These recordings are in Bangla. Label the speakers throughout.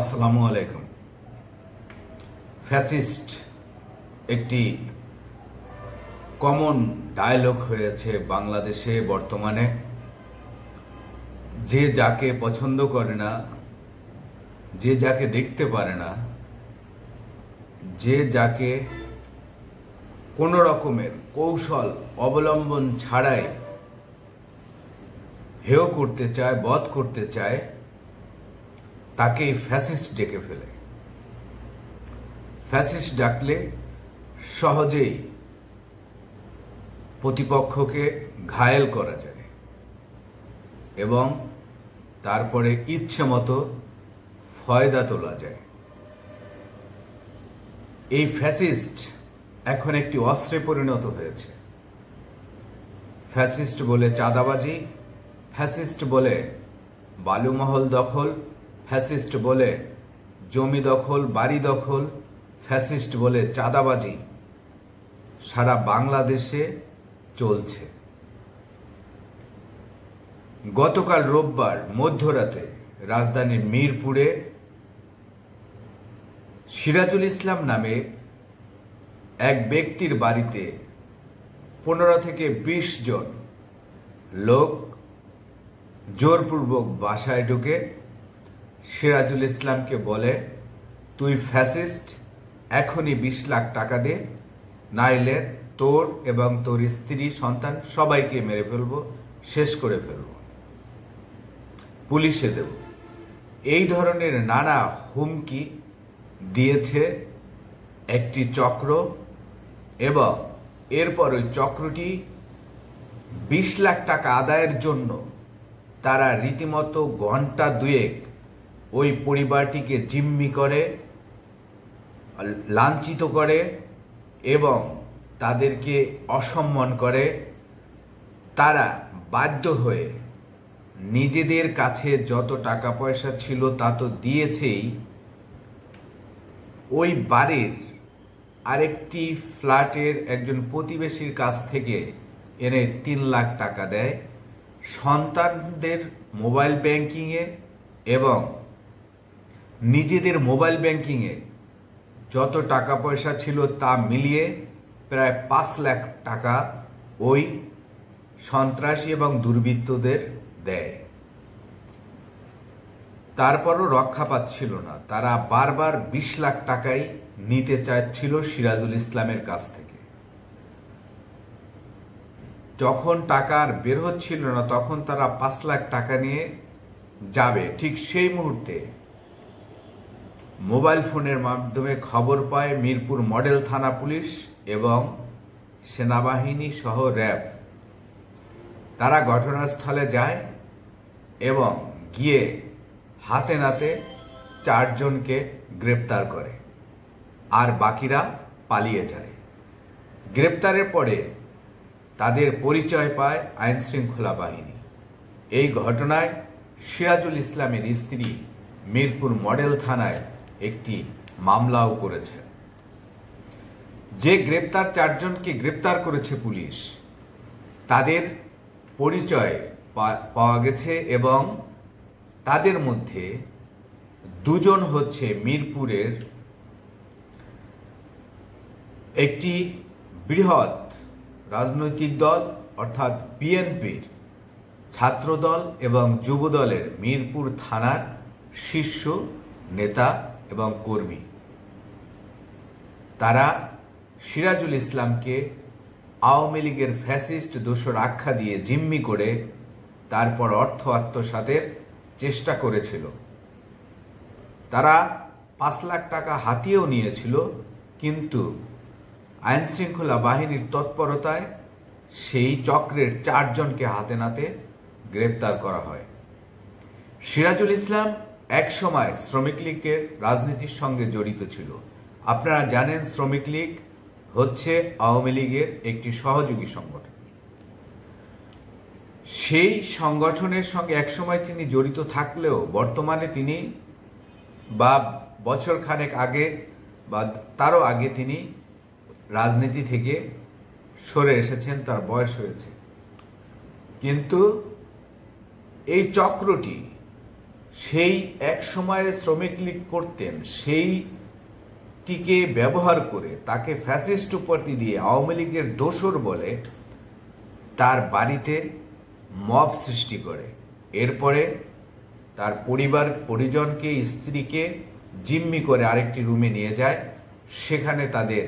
Speaker 1: আসসালামু আলাইকুম। ফ্যাসিস্ট একটি কমন ডায়লগ হয়েছে বাংলাদেশে বর্তমানে। যে যাকে পছন্দ করে না, যে যাকে দেখতে পারে না, যে যাকে কোনো রকমের কৌশল অবলম্বন ছাড়াই হেয় করতে চায়, বধ করতে চায়, তাকেই ফ্যাসিস্ট ডেকে ফেলে। ফ্যাসিস্ট ডাকলে সহজেই প্রতিপক্ষকে ঘায়েল করা যায় এবং তারপরে ইচ্ছে মতো ফয়দা তোলা যায়। এই ফ্যাসিস্ট এখন একটি অস্ত্রে পরিণত হয়েছে। ফ্যাসিস্ট বলে চাঁদাবাজি, ফ্যাসিস্ট বলে বালুমহল দখল, ফ্যাসিস্ট বলে জমি দখল, বাড়ি দখল, ফ্যাসিস্ট বলে চাঁদাবাজি সারা বাংলাদেশে চলছে। গতকাল রোববার মধ্যরাতে রাজধানীর মিরপুরে সিরাজুল ইসলাম নামে এক ব্যক্তির বাড়িতে 15 থেকে 20 জন লোক জোরপূর্বক বাসায় ঢুকে সিরাজুল ইসলামকে বলে, তুই ফ্যাসিস্ট, এখনই 20 লাখ টাকা দে, নাইলে তোর এবং তোর স্ত্রী সন্তান সবাইকে মেরে ফেলবো, শেষ করে ফেলবো, পুলিশে দেব। এই ধরনের নানা হুমকি দিয়েছে একটি চক্র এবং এরপর ওই চক্রটি 20 লাখ টাকা আদায়ের জন্য তারা রীতিমতো ঘন্টা দুয়েক ওই পরিবারটিকে জিম্মি করে, লাঞ্ছিত করে এবং তাদেরকে অসম্মান করে। তারা বাধ্য হয়ে নিজেদের কাছে যত টাকা পয়সা ছিল তা তো দিয়েছেই, ওই বাড়ির আরেকটি ফ্ল্যাটের একজন প্রতিবেশীর কাছ থেকে এনে 3 লাখ টাকা দেয়। সন্তানদের মোবাইল ব্যাংকিংয়ে এবং নিজেদের মোবাইল ব্যাংকিংয়ে যত টাকা পয়সা ছিল তা মিলিয়ে প্রায় 5 লাখ টাকা ওই সন্ত্রাসী এবং দুর্বৃত্তদের দেয়। তারপরও রক্ষা পাচ্ছিল না, তারা বারবার 20 লাখ টাকাই নিতে চাচ্ছিল সিরাজুল ইসলামের কাছ থেকে। যখন টাকা আর বের হচ্ছিল না তখন তারা 5 লাখ টাকা নিয়ে যাবে, ঠিক সেই মুহূর্তে মোবাইল ফোনের মাধ্যমে খবর পায় মিরপুর মডেল থানা পুলিশ এবং সেনাবাহিনী সহ র্যাব। তারা ঘটনাস্থলে যায় এবং গিয়ে হাতে নাতে 4 জনকে গ্রেপ্তার করে, আর বাকিরা পালিয়ে যায়। গ্রেপ্তারের পরে তাদের পরিচয় পায় আইন শৃঙ্খলা বাহিনী। এই ঘটনায় সিরাজুল ইসলামের স্ত্রী মিরপুর মডেল থানায় একটি মামলাও করেছে। যে 4 জনকে গ্রেপ্তার করেছে পুলিশ, তাদের পরিচয় পাওয়া গেছে এবং তাদের মধ্যে 2 জন হচ্ছে মিরপুরের একটি বৃহৎ রাজনৈতিক দল অর্থাৎ বিএনপির ছাত্রদল এবং যুবদলের মিরপুর থানার শীর্ষ নেতা এবং কর্মী। তারা সিরাজুল ইসলামকে আওয়ামী লীগের ফ্যাসিস্ট দোসর আখ্যা দিয়ে জিম্মি করে তারপর অর্থ আত্মসাতের চেষ্টা করেছিল। তারা 5 লাখ টাকা হাতিয়েও নিয়েছিল, কিন্তু আইন শৃঙ্খলা বাহিনীর তৎপরতায় সেই চক্রের 4 জনকে হাতে নাতে গ্রেপ্তার করা হয়। সিরাজুল ইসলাম এক সময় শ্রমিক লীগের রাজনীতির সঙ্গে জড়িত ছিল। আপনারা জানেন শ্রমিক লীগ হচ্ছে আওয়ামী লীগের একটি সহযোগী সংগঠন। সেই সংগঠনের সঙ্গে একসময় তিনি জড়িত থাকলেও বর্তমানে তিনি বা বছর খানেক আগে বা তারও আগে তিনি রাজনীতি থেকে সরে এসেছেন, তার বয়স হয়েছে। কিন্তু এই চক্রটি সেই এক সময়ে শ্রমিক লীগ করতেন, সেইটিকে ব্যবহার করে তাকে ফ্যাসিস্ট উপাধি দিয়ে আওয়ামী লীগের দোসর বলে তার বাড়িতে মব সৃষ্টি করে। এরপরে তার পরিজনকে, স্ত্রীকে জিম্মি করে আরেকটি রুমে নিয়ে যায়, সেখানে তাদের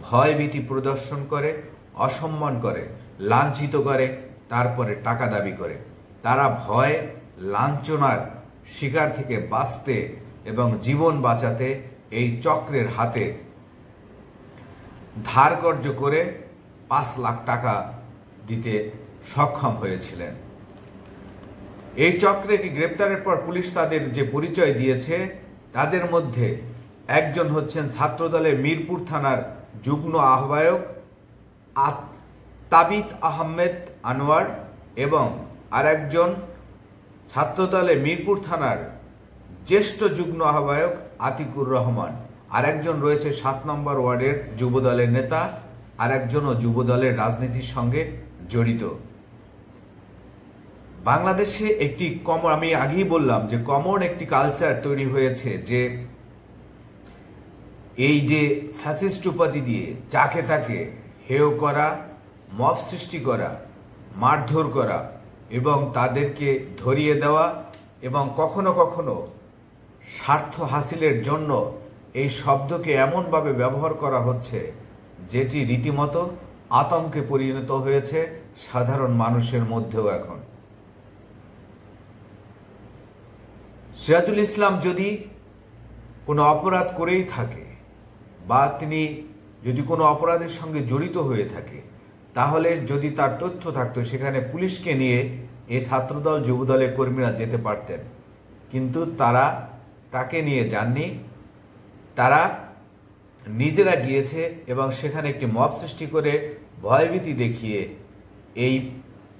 Speaker 1: ভয়ভীতি প্রদর্শন করে, অসম্মান করে, লাঞ্ছিত করে, তারপরে টাকা দাবি করে। তারা ভয় লাঞ্ছনার শিকার থেকে বাঁচতে এবং জীবন বাঁচাতে এই চক্রের হাতে ধার কর্য করে 5 লাখ টাকা দিতে সক্ষম হয়েছিলেন। এই চক্রকে গ্রেপ্তারের পর পুলিশ তাদের যে পরিচয় দিয়েছে, তাদের মধ্যে একজন হচ্ছেন ছাত্রদলের মিরপুর থানার যুগ্ম আহ্বায়ক তাবিত আহমেদ আনোয়ার এবং আরেকজন ছাত্রদলের মিরপুর থানার জ্যেষ্ঠ যুগ্ম আহ্বায়ক আতিকুর রহমান। আরেকজন রয়েছে 7 নম্বর ওয়ার্ডের যুবদলের নেতা, আরেকজনও যুবদলের রাজনীতির সঙ্গে জড়িত। বাংলাদেশে একটি আমি আগেই বললাম যে কমন একটি কালচার তৈরি হয়েছে, যে এই যে ফ্যাসিস্ট উপাধি দিয়ে যাকে তাকে হেয় করা, মব সৃষ্টি করা, মারধর করা এবং তাদেরকে ধরিয়ে দেওয়া, এবং কখনো কখনো স্বার্থ হাসিলের জন্য এই শব্দকে এমনভাবে ব্যবহার করা হচ্ছে যেটি রীতিমতো আতঙ্কে পরিণত হয়েছে সাধারণ মানুষের মধ্যেও। এখন সিরাজুল ইসলাম যদি কোনো অপরাধ করেই থাকে বা তিনি যদি কোনো অপরাধের সঙ্গে জড়িত হয়ে থাকে, তাহলে যদি তার তথ্য থাকতো সেখানে পুলিশকে নিয়ে এই ছাত্রদল যুবদলের কর্মীরা যেতে পারতেন, কিন্তু তারা তাকে নিয়ে যাননি। তারা নিজেরা গিয়েছে এবং সেখানে একটি মব সৃষ্টি করে ভয়ভীতি দেখিয়ে এই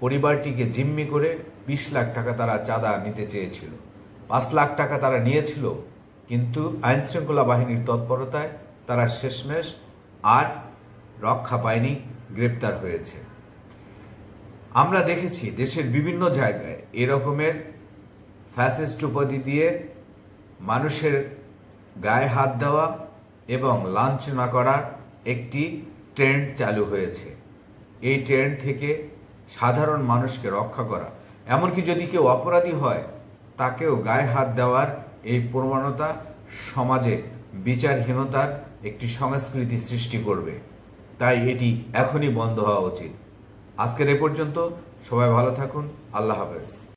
Speaker 1: পরিবারটিকে জিম্মি করে 20 লাখ টাকা তারা চাঁদা নিতে চেয়েছিল। 5 লাখ টাকা তারা নিয়েছিল, কিন্তু আইনশৃঙ্খলা বাহিনীর তৎপরতায় তারা শেষমেশ আর রক্ষা পায়নি, গ্রেপ্তার হয়েছে। আমরা দেখেছি দেশের বিভিন্ন জায়গায় এরকমের ফ্যাসিস্ট উপাধি দিয়ে মানুষের গায়ে হাত দেওয়া এবং লাঞ্ছনা করার একটি ট্রেন্ড চালু হয়েছে। এই ট্রেন্ড থেকে সাধারণ মানুষকে রক্ষা করা, এমনকি যদি কেউ অপরাধী হয় তাকেও গায়ে হাত দেওয়ার এই প্রবণতা সমাজে বিচারহীনতার একটি সংস্কৃতি সৃষ্টি করবে। তাই এটি এখনই বন্ধ হওয়া উচিত। আজকের এ পর্যন্ত। সবাই ভালো থাকুন। আল্লাহ হাফেজ।